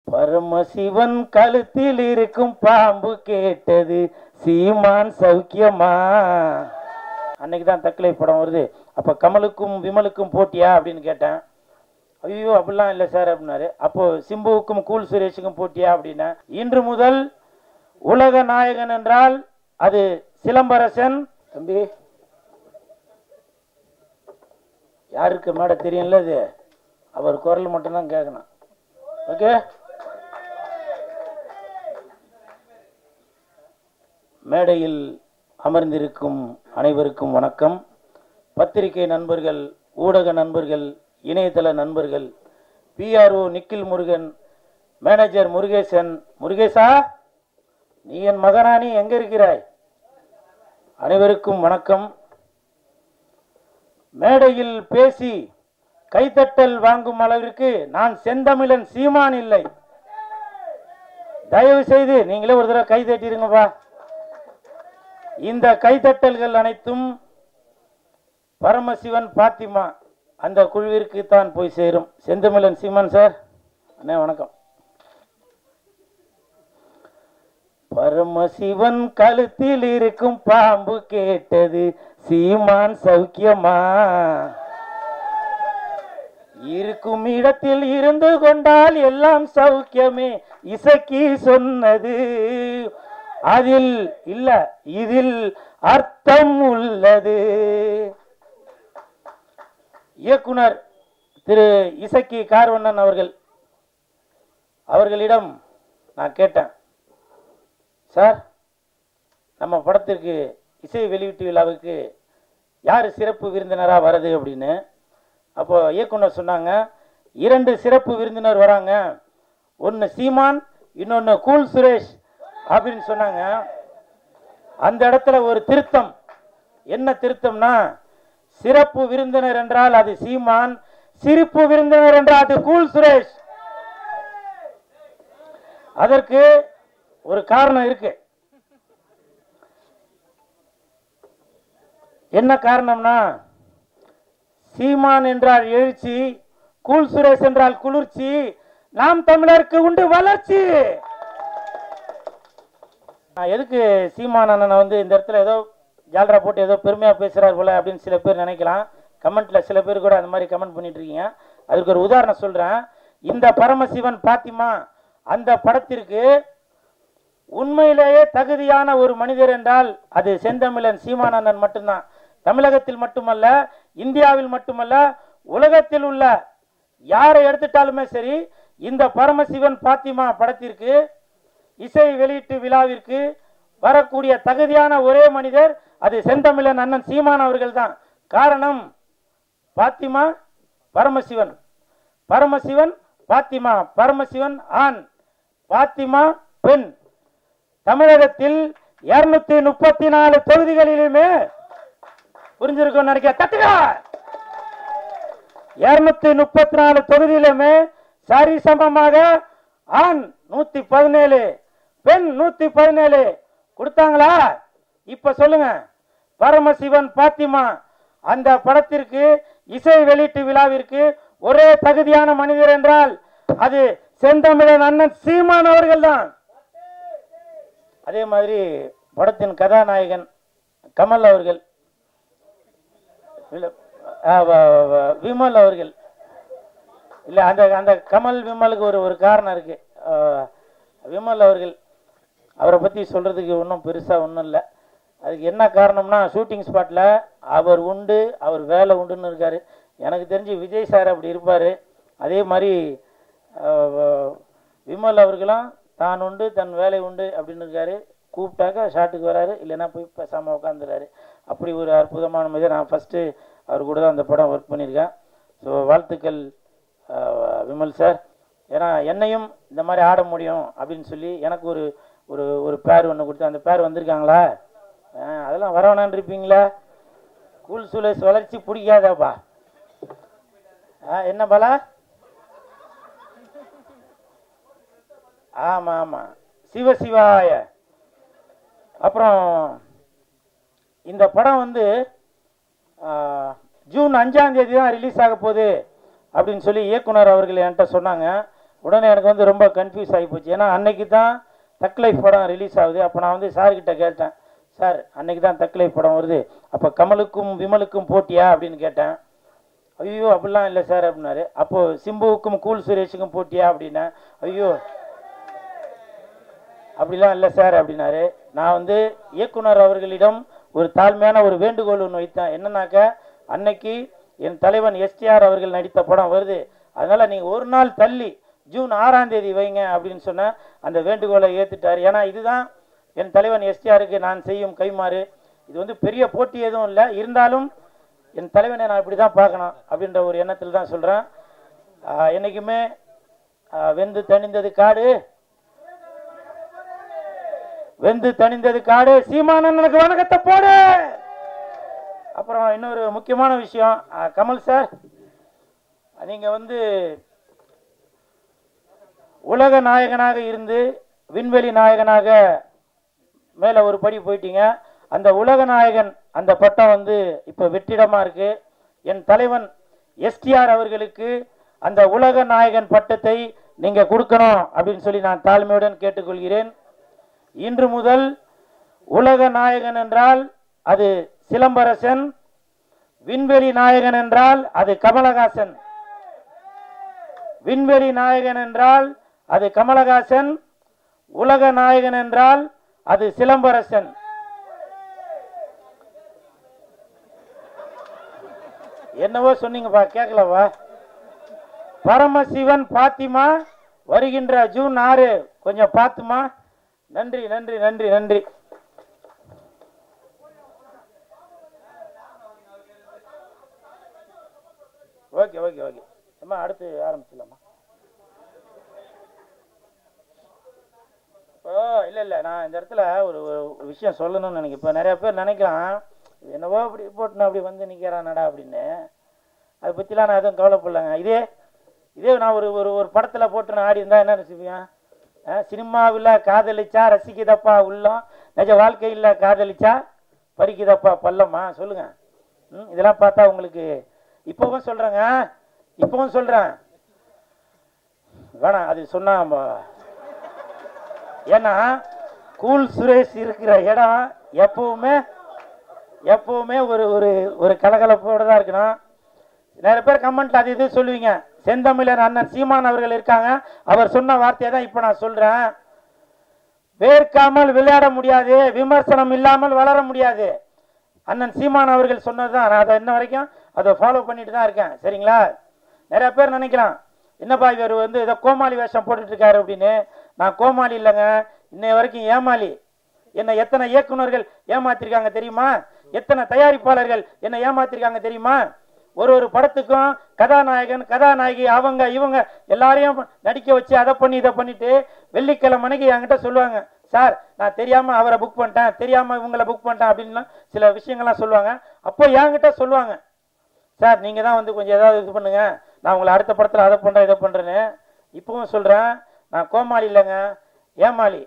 பரமசிவன் கழுத்தில் இருக்கும் பாம்பு கேட்டது சீமான் சௌக்கியமா. அன்னைக்கு தான் தக்கலை படம் வருது. அப்போ கமலுக்கும் விமலுக்கும் போட்டியா அப்படின்னு கேட்டேன். ஐயோ அப்படிலாம் இல்லை சார் அப்படின்னாரு. அப்போ சிம்புவுக்கும் கூல் சுரேஷுக்கும் போட்டியா அப்படின்னா, இன்று முதல் உலக நாயகன் என்றால் அது சிலம்பரசன். தம்பி யாருக்கு மேட தெரியும்ல, இது அவர் குரல் மட்டும்தான் கேட்கணும். ஓகே, மேடையில் அமர்ந்திருக்கும் அனைவருக்கும் வணக்கம். பத்திரிகை நண்பர்கள், ஊடக நண்பர்கள், இணையதள நண்பர்கள், பிஆர்ஓ நிக்கில் முருகன், மேனேஜர் முருகேசன். முருகேசா, நீ என் மகனானி எங்க இருக்கிறாய்? அனைவருக்கும் வணக்கம். மேடையில் பேசி கைத்தட்டல் வாங்கும் அளவிற்கு நான் செந்தமிழன் சீமான் இல்லை. தயவு செய்து நீங்களே ஒரு தடவை கை தட்டிருங்கப்பா. இந்த கைத்தட்டல்கள் அனைத்தும் பரமசிவன் பாத்திமா அந்த குழுவிற்கு தான் போய் சேரும். செந்தமிழன் சீமான் சார், அண்ணே வணக்கம். பரமசிவன் கழுத்தில் இருக்கும் பாம்பு கேட்டது சீமான் சௌக்கியமா. இருக்கும் இடத்தில் இருந்து கொண்டால் எல்லாம் சௌக்கியமே இசக்கி சொன்னது. அதில் இல்ல, இதில் அர்த்தம் உள்ளது. இயக்குனர் திரு இசக்கி கார்வண்ணன் அவர்களிடம் நான் கேட்டேன், சார் நம்ம படத்திற்கு இசை வெளியீட்டு விழாவுக்கு யார் சிறப்பு விருந்தினராக வருது அப்படின்னு. அப்போ இயக்குனர் சொன்னாங்க, 2 சிறப்பு விருந்தினர் வராங்க, ஒன்று சீமான், இன்னொன்று கூல் சுரேஷ் அப்படின்னு சொன்னாங்க. அந்த இடத்துல ஒரு திருத்தம். என்ன திருத்தம்னா, சிறப்பு விருந்தினர் என்றால் அது சீமான், சிரிப்பு விருந்தினர் என்றால் அது கூல் சுரேஷ். அதற்கு ஒரு காரணம் இருக்கு. என்ன காரணம்னா, சீமான் என்றால் எழுச்சி, கூல் சுரேஷ் என்றால் குளிர்ச்சி, நாம் தமிழருக்கு உண்டு வளர்ச்சி. நான் எதுக்கு சீமான் அண்ணனை இந்த இடத்துல ஏதோ ஜால்ரா போட்டு ஏதோ பெருமையா பேசுறாரு போல அப்படின்னு சில பேர் நினைக்கலாம். கமெண்ட்ல சில பேர் கூட அந்த மாதிரி கமெண்ட் பண்ணிட்டு இருக்கீங்க. அதுக்கு ஒரு உதாரணம் சொல்றேன். இந்த பரமசிவன் பாத்திமா அந்த படத்திற்கு உண்மையிலேயே தகுதியான ஒரு மனிதர் என்றால் அது செந்தமிழன் சீமான் அண்ணன் மட்டும்தான். தமிழகத்தில் மட்டுமல்ல, இந்தியாவில் மட்டுமல்ல, உலகத்தில் உள்ள யாரை எடுத்துட்டாலுமே சரி, இந்த பரமசிவன் பாத்திமா படத்திற்கு இசை வெளியீட்டு விழாவிற்கு வரக்கூடிய தகுதியான ஒரே மனிதர் அது செந்தமிழன் அண்ணன் சீமான் அவர்கள் தான். காரணம், பாத்திமா பரமசிவன், பரமசிவன் பாத்திமா, பரமசிவன் ஆண், பாத்திமா பெண். தமிழகத்தில் 234 தொகுதிகளிலுமே புரிஞ்சிருக்கும் நினைக்க தட்டுக. 234 தொகுதியிலுமே சரிசமமாக ஆண் 117, பெண் 117 கொடுத்தாங்களா? இப்ப சொல்லுங்க, பரமசிவன் பாத்திமா அந்த படத்திற்கு இசை வெளியீட்டு விழாவிற்கு ஒரே தகுதியான மனிதர் என்றால் அது செந்தமிழன் அண்ணன் சீமான் அவர்கள் தான். அதே மாதிரி படத்தின் கதாநாயகன் கமல் அவர்கள், விமல் அவர்கள் இல்ல, அந்த அந்த கமல் விமலுக்கு ஒரு காரணம் இருக்கு. விமல் அவர்கள், அவரை பத்தி சொல்றதுக்கு ஒன்றும் பெருசா ஒன்றும் இல்லை. அதுக்கு என்ன காரணம்னா, ஷூட்டிங் ஸ்பாட்ல அவர் உண்டு, அவர் வேலை உண்டுன்னு இருக்காரு. எனக்கு தெரிஞ்சு விஜய் சார் அப்படி இருப்பாரு. அதே மாதிரி விமல் அவர்களும் தான் உண்டு தன் வேலை உண்டு அப்படின்னு இருக்காரு. கூப்பிட்டாக்க ஷாட்டுக்கு வராரு, இல்லைன்னா போய் பேசாமல் உட்காந்துறாரு. அப்படி ஒரு அற்புதமான மனிதர். நான் ஃபஸ்ட்டு அவர் கூட தான் அந்த படம் ஒர்க் பண்ணியிருக்கேன். ஸோ வாழ்த்துக்கள் விமல் சார். ஏன்னா என்னையும் இந்த மாதிரி ஆட முடியும் அப்படின்னு சொல்லி எனக்கு ஒரு ஒரு ஒரு பேர் ஒன்று கொடுத்து, அந்த பேர் வந்திருக்காங்களா? அதெல்லாம் வரவேணான்னு இருப்பீங்களா? கூல் சுரேஷ் வளர்ச்சி பிடிக்காதாப்பா? என்ன பாலா? ஆமாம் ஆமாம், சிவசிவாய. அப்புறம் இந்த படம் ஜூன் 5ஆம் தேதி தான் ரிலீஸ் ஆக போகுது அப்படின்னு சொல்லி இயக்குனர் அவர்கள் என்கிட்ட சொன்னாங்க. உடனே எனக்கு வந்து ரொம்ப கன்ஃபியூஸ் ஆகி போச்சு. ஏன்னா அன்னைக்கு தான் தக் லைஃப் படம் ரிலீஸ் ஆகுது. அப்போ நான் வந்து சார்கிட்ட கேட்டேன், சார் அன்னைக்கு தான் தக் லைஃப் படம் வருது, அப்போ கமலுக்கும் விமலுக்கும் போட்டியா அப்படின்னு கேட்டேன். ஐயோ அப்படிலாம் இல்லை சார் அப்படின்னாரு. அப்போது சிம்புவுக்கும் கூல் சுரேஷுக்கும் போட்டியா அப்படின்னா, ஐயோ அப்படிலாம் இல்லை சார் அப்படின்னாரு. நான் வந்து இயக்குனர் அவர்களிடம் ஒரு தாழ்மையான ஒரு வேண்டுகோள் ஒன்று வைத்தேன். என்னன்னாக்கா, அன்னைக்கு என் தலைவன் எஸ்டிஆர் அவர்கள் நடித்த படம் வருது, அதனால் நீங்கள் ஒரு நாள் தள்ளி ஜூன் 6ஆம் தேதி வைங்க அப்படின்னு சொன்ன அந்த வேண்டுகோளை ஏற்றுட்டார். ஏன்னா இதுதான் என் தலைவன் எஸ்டிஆருக்கு நான் செய்யும் கைமாறு. இது வந்து பெரிய போட்டி எதுவும் இல்லை, இருந்தாலும் என் தலைவனை நான் இப்படி தான் பார்க்கணும் அப்படின்ற ஒரு எண்ணத்தில் தான் சொல்கிறேன். என்றைக்குமே வெந்து தணிந்தது காடு, வெந்து தணிந்தது காடு, சீமானனுக்கு வணக்கத்தை போடு. அப்புறம் இன்னொரு முக்கியமான விஷயம், கமல் சார், நீங்கள் வந்து உலக நாயகனாக இருந்து விண்வெளி நாயகனாக மேலே ஒரு படி போயிட்டீங்க. அந்த உலக நாயகன் அந்த பட்டம் வந்து இப்போ வெற்றிடமாக இருக்குது. என் தலைவன் எஸ்டிஆர் அவர்களுக்கு அந்த உலக நாயகன் பட்டத்தை நீங்கள் கொடுக்கணும் அப்படின்னு சொல்லி நான் தாழ்மையுடன் கேட்டுக்கொள்கிறேன். இன்று முதல் உலக நாயகன் என்றால் அது சிலம்பரசன், விண்வெளி நாயகன் என்றால் அது கமலஹாசன். விண்வெளி நாயகன் என்றால் அது கமலஹாசன், உலக நாயகன் என்றால் அது சிலம்பரசன். என்னவோ சொன்னீங்கப்பா, கேட்கலவா? பரமசிவன் பாத்திமா வருகின்ற ஜூன் 6, கொஞ்சம் பார்த்துமா. நன்றி நன்றி நன்றி நன்றி. ஓகே ஓகே ஓகே அம்மா, அடுத்து ஆரம்பிச்சிடலாமா? இப்போ இல்லை நான் இந்த இடத்துல ஒரு விஷயம் சொல்லணும்னு நினைக்கிறேன். இப்போ நிறைய பேர் நினைக்கலாம், என்னவோ அப்படி போட்டுனா அப்படி வந்து நிற்கிறானடா அப்படின்னு. அதை பற்றிலாம் நான் எதுவும் கவலைப்படலைங்க. இதே நான் ஒரு படத்தில் போட்டு நான் ஆடி இருந்தால் என்ன நினச்சிப்பேன்? சினிமாவில் காதலிச்சா ரசிக்குதப்பா உள்ளம், நிஜ வாழ்க்கையில் காதலிச்சா பறிக்குதப்பா பள்ளமா? சொல்லுங்க. இதெல்லாம் பார்த்தா உங்களுக்கு இப்போவும் சொல்கிறேங்க, இப்போவும் சொல்கிறேன், வேணாம் அது சொன்னா. ஏன்னா கூல் சுரேஷ் இருக்கிற இடம் எப்பவுமே ஒரு ஒரு கலகலப்போடு தான் இருக்கணும். நிறைய பேர் கமெண்ட்ல அது இது சொல்லுவீங்க. செந்தமிழர் அண்ணன் சீமான் அவர்கள் இருக்காங்க, அவர் சொன்ன வார்த்தையை தான் இப்போ நான் சொல்றேன். வேர்க்காமல் விளையாட முடியாது, விமர்சனம் இல்லாமல் வளர முடியாது. அண்ணன் சீமான் அவர்கள் சொன்னதுதான். நான் அதை இன்ன வரைக்கும் அதை ஃபாலோ பண்ணிட்டு தான் இருக்கேன். சரிங்களா? நிறைய பேர் நினைக்கலாம், என்னப்பா இவர் வந்து ஏதோ கோமாளி வேஷம் போட்டுட்டு இருக்காரு அப்படின்னு. நான் கோமாளி இல்லைங்க, இன்னை வரைக்கும் ஏமாளி. என்னை எத்தனை இயக்குநர்கள் ஏமாத்திருக்காங்க தெரியுமா? எத்தனை தயாரிப்பாளர்கள் என்னை ஏமாத்திருக்காங்க தெரியுமா? ஒரு படத்துக்கும் கதாநாயகன் கதாநாயகி அவங்க இவங்க எல்லாரையும் நடிக்க வச்சு அதை பண்ணி இதை பண்ணிட்டு வெள்ளிக்கிழமை மணிக்கு என்கிட்ட சொல்லுவாங்க, சார் நான் தெரியாம அவரை புக் பண்ணிட்டேன், தெரியாம இவங்களை புக் பண்ணிட்டேன் அப்படின்னு சில விஷயங்கள்லாம் சொல்லுவாங்க. அப்போ என்கிட்ட சொல்லுவாங்க, சார் நீங்க தான் வந்து கொஞ்சம் ஏதாவது இது பண்ணுங்க, நான் உங்களை அடுத்த படத்தில் அதை பண்றேன் இதை பண்றேன்னு. இப்பவும் சொல்றேன், நான் கோமாளி இல்லைங்க, ஏமாளி.